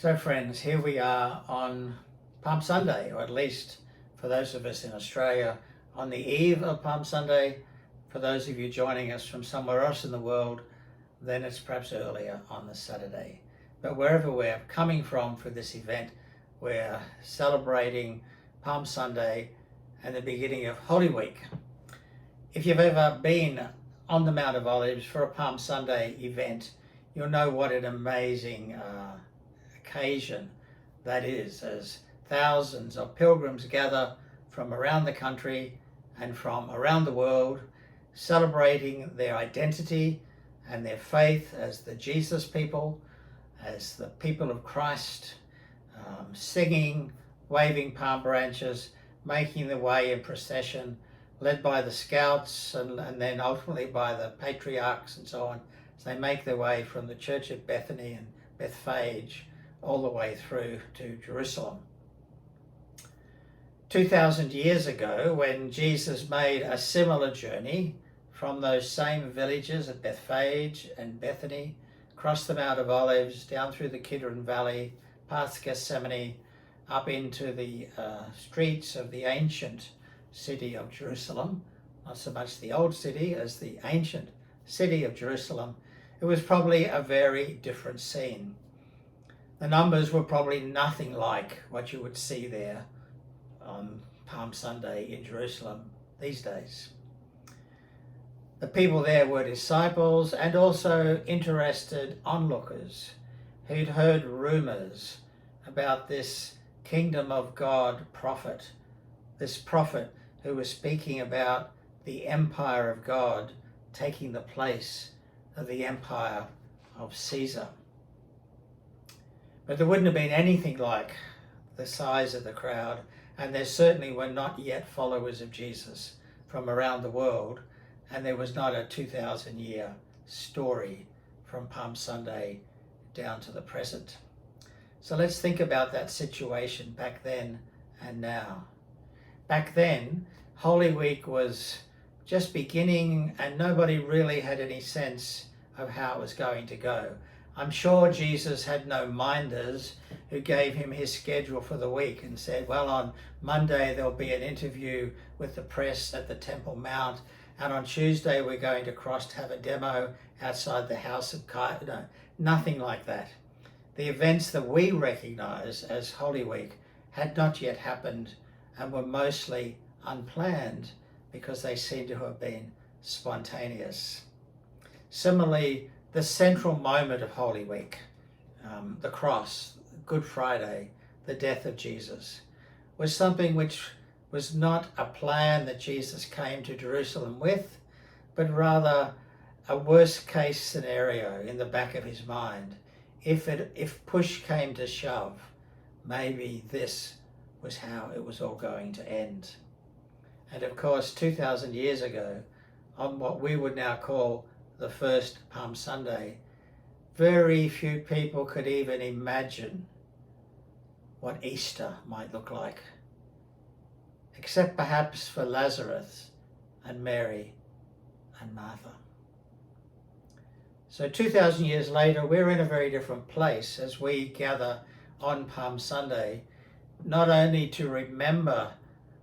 So friends, here we are on Palm Sunday, or at least for those of us in Australia, on the eve of Palm Sunday. For those of you joining us from somewhere else in the world, then it's perhaps earlier on the Saturday. But wherever we're coming from for this event, we're celebrating Palm Sunday and the beginning of Holy Week. If you've ever been on the Mount of Olives for a Palm Sunday event, you'll know what an amazing occasion that is, as thousands of pilgrims gather from around the country and from around the world, celebrating their identity and their faith as the Jesus people, as the people of Christ, singing, waving palm branches, making their way in procession, led by the scouts and then ultimately by the patriarchs and so on, as they make their way from the church of Bethany and Bethphage all the way through to Jerusalem. 2,000 years ago, when Jesus made a similar journey from those same villages at Bethphage and Bethany, across the Mount of Olives, down through the Kidron Valley, past Gethsemane, up into the streets of the ancient city of Jerusalem, not so much the old city as the ancient city of Jerusalem, it was probably a very different scene. The numbers were probably nothing like what you would see there on Palm Sunday in Jerusalem these days. The people there were disciples and also interested onlookers who'd heard rumors about this kingdom of God prophet, this prophet who was speaking about the empire of God taking the place of the empire of Caesar. But there wouldn't have been anything like the size of the crowd, and there certainly were not yet followers of Jesus from around the world, and there was not a 2,000-year story from Palm Sunday down to the present. So let's think about that situation back then and now. Back then, Holy Week was just beginning and nobody really had any sense of how it was going to go. I'm sure Jesus had no minders who gave him his schedule for the week and said, well, on Monday there'll be an interview with the press at the Temple Mount, and on Tuesday we're going to cross to have a demo outside the house of Caiaphas. No, nothing like that. The events that we recognize as Holy Week had not yet happened and were mostly unplanned because they seem to have been spontaneous. Similarly, the central moment of Holy Week, the cross, Good Friday, the death of Jesus, was something which was not a plan that Jesus came to Jerusalem with, but rather a worst case scenario in the back of his mind. If push came to shove, maybe this was how it was all going to end. And of course, 2,000 years ago, on what we would now call the first Palm Sunday, very few people could even imagine what Easter might look like, except perhaps for Lazarus and Mary and Martha. So 2,000 years later, we're in a very different place as we gather on Palm Sunday, not only to remember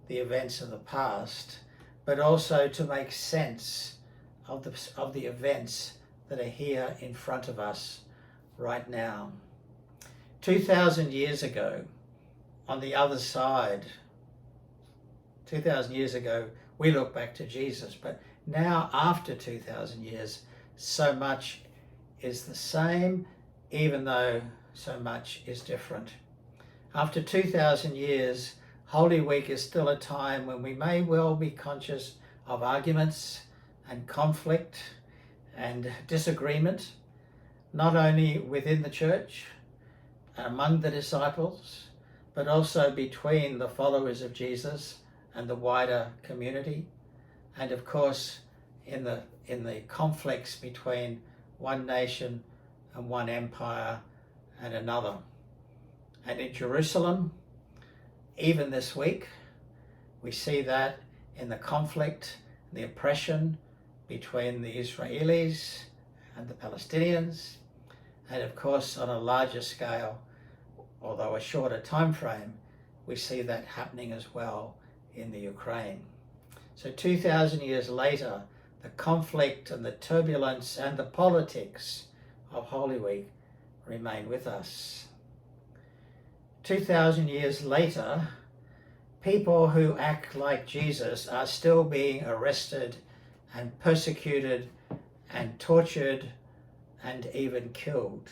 the events of the past, but also to make sense of the events that are here in front of us right now. 2,000 years ago, on the other side, 2,000 years ago, we look back to Jesus, but now after 2,000 years, so much is the same, even though so much is different. After 2,000 years, Holy Week is still a time when we may well be conscious of arguments and conflict and disagreement, not only within the church, among the disciples, but also between the followers of Jesus and the wider community, and of course in the conflicts between one nation and one empire and another. And in Jerusalem, even this week, we see that in the conflict, the oppression between the Israelis and the Palestinians, and of course on a larger scale although a shorter time frame, we see that happening as well in the Ukraine. So 2,000 years later, the conflict and the turbulence and the politics of Holy Week remain with us. 2,000 years later, people who act like Jesus are still being arrested and persecuted and tortured and even killed.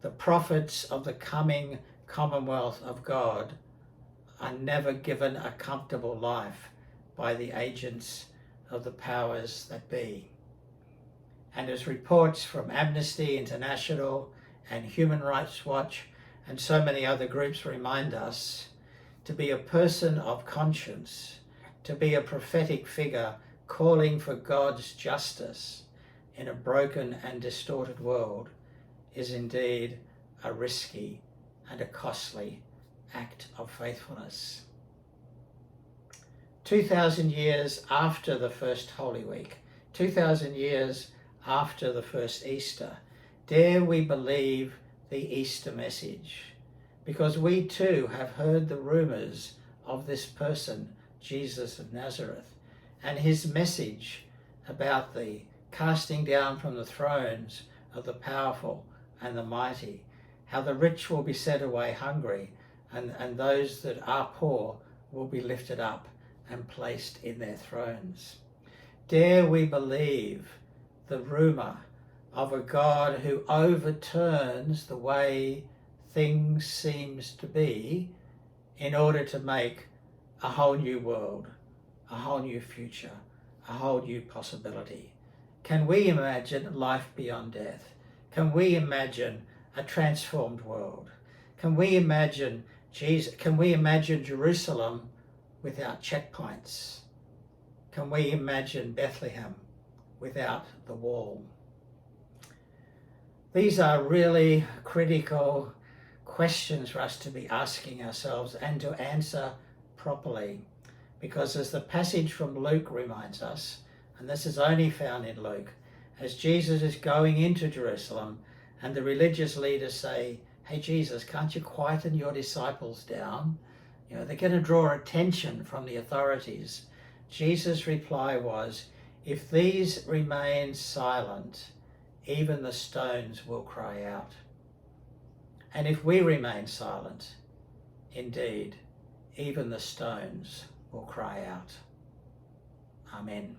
The prophets of the coming Commonwealth of God are never given a comfortable life by the agents of the powers that be. And as reports from Amnesty International and Human Rights Watch and so many other groups remind us, to be a person of conscience, to be a prophetic figure calling for God's justice in a broken and distorted world, is indeed a risky and a costly act of faithfulness. 2,000 years after the first Holy Week, 2,000 years after the first Easter, dare we believe the Easter message? Because we too have heard the rumors of this person, Jesus of Nazareth, and his message about the casting down from the thrones of the powerful and the mighty, how the rich will be sent away hungry, and those that are poor will be lifted up and placed in their thrones. Dare we believe the rumor of a God who overturns the way things seems to be in order to make a whole new world, a whole new future, a whole new possibility? Can we imagine life beyond death? Can we imagine a transformed world? Can we imagine Jesus? Can we imagine Jerusalem without checkpoints? Can we imagine Bethlehem without the wall? These are really critical questions for us to be asking ourselves and to answer properly, because as the passage from Luke reminds us, and this is only found in Luke, as Jesus is going into Jerusalem and the religious leaders say, "Hey Jesus, can't you quieten your disciples down? You know, they're going to draw attention from the authorities." Jesus' reply was, "If these remain silent, even the stones will cry out." And if we remain silent, indeed, even the stones will cry out. Amen.